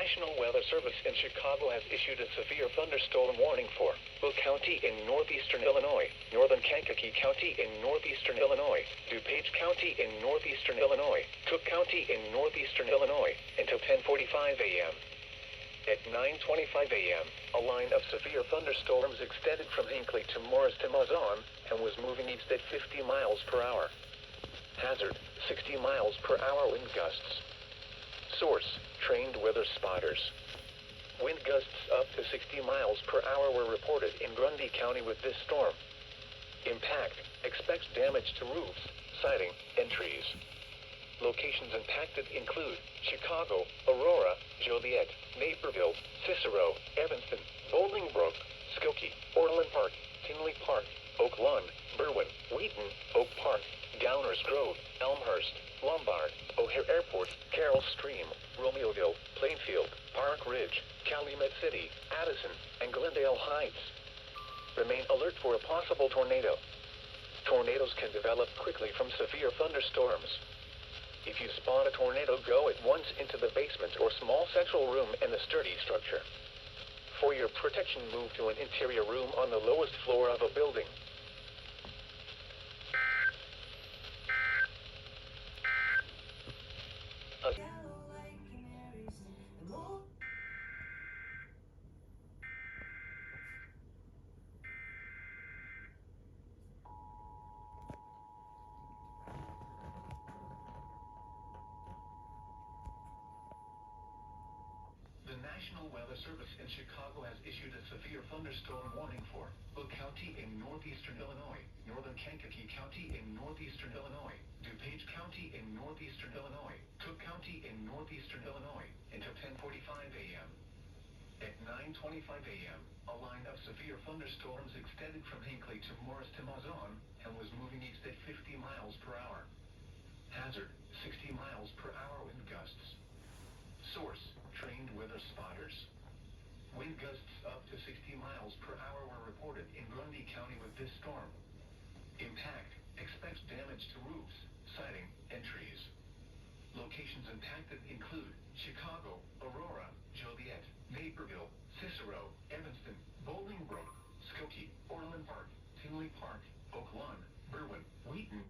National Weather Service in Chicago has issued a severe thunderstorm warning for Will County in northeastern Illinois, northern Kankakee County in northeastern Illinois, DuPage County in northeastern Illinois, Cook County in northeastern Illinois, until 10:45 a.m. At 9:25 a.m., a line of severe thunderstorms extended from Hinckley to Morris to Mazon and was moving east at 50 miles per hour. Hazard, 60 miles per hour wind gusts. Source, trained weather spotters. Wind gusts up to 60 miles per hour were reported in Grundy County with this storm. Impact, expects damage to roofs, siding, and trees. Locations impacted include Chicago, Aurora, Joliet, Naperville, Cicero, Evanston, Bolingbrook, Skokie, Orland Park, Tinley Park, Oak Lawn, Berwyn, Wheaton, Oak Park, Downers Grove, Elmhurst, Lombard, O'Hare Airport, Carroll Stream, Romeoville, Plainfield, Park Ridge, Calumet City, Addison, and Glendale Heights. Remain alert for a possible tornado. Tornadoes can develop quickly from severe thunderstorms. If you spot a tornado, go at once into the basement or small central room in the sturdy structure. For your protection, move to an interior room on the lowest floor of a building. The National Weather Service in Chicago has issued a severe thunderstorm warning for Will County in northeastern Illinois, northern Kankakee County in northeastern Illinois, DuPage County in northeastern Illinois, Cook County in northeastern Illinois, until 10:45 a.m. At 9:25 a.m., a line of severe thunderstorms extended from Hinckley to Morris to Mazon and was moving east at 50 miles per hour. Hazard, 60 miles per hour wind gusts. Source, trained weather spotters. Wind gusts up to 60 miles per hour were reported in Grundy County with this storm. Impact, expects damage to roofs, siding, and trees. Locations impacted include Chicago, Aurora, Joliet, Naperville, Cicero, Evanston, Bolingbrook, Skokie, Orland Park, Tinley Park, Oak Lawn, Berwyn, Wheaton,